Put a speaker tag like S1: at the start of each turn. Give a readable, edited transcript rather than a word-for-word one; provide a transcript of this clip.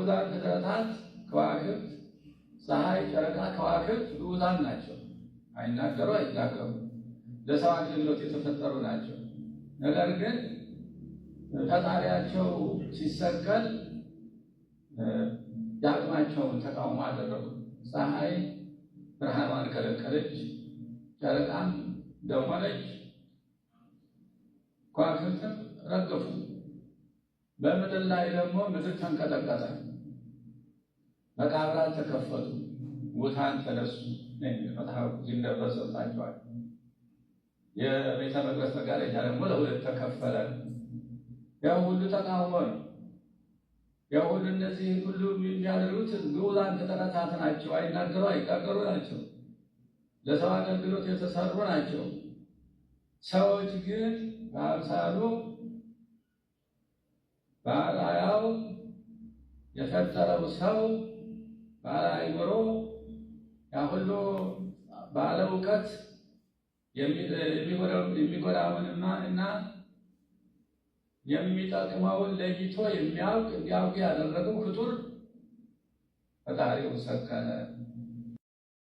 S1: ግዑዛን ፍጥረታት ከዋክብት፣ ፀሐይ፣ ጨረቃ፣ ከዋክብት ግዑዛን ናቸው። አይናገሩ አይናገሩ፣ ለሰው አገልግሎት የተፈጠሩ ናቸው። ነገር ግን ፈጣሪያቸው ሲሰቀል የአቅማቸውን ተቃውሞ አደረጉ። ፀሐይ ብርሃኗን ከለከለች፣ ጨረቃም ደም ሆነች፣ ከዋክብትም ረገፉ። በምድር ላይ ደግሞ ምድር ተንቀጠቀጠ፣ መቃብራት ተከፈቱ፣ ሙታን ተነሱ። መጽሐፉ ሲነበብ ሰምታችኋል። የቤተ መቅደስ መጋረጃ ደግሞ ለሁለት ተከፈለ። ያው ሁሉ ተቃውሞ ነው። ያው ሁሉ እነዚህ ሁሉ የሚያደርጉት ግዑዛን ፍጥረታት ናቸው። አይናገሩ አይጋገሩ ናቸው። ለሰው አገልግሎት የተሰሩ ናቸው። ሰዎች ግን በአምሳሉ በአርአያው የፈጠረው ሰው ባለ አእምሮ ያ ሁሉ ባለ እውቀት የሚጎዳውንና እና የሚጠቅመውን ለይቶ የሚያውቅ እንዲያውቅ ያደረገው ፍጡር ፈጣሪው ሰቀለ።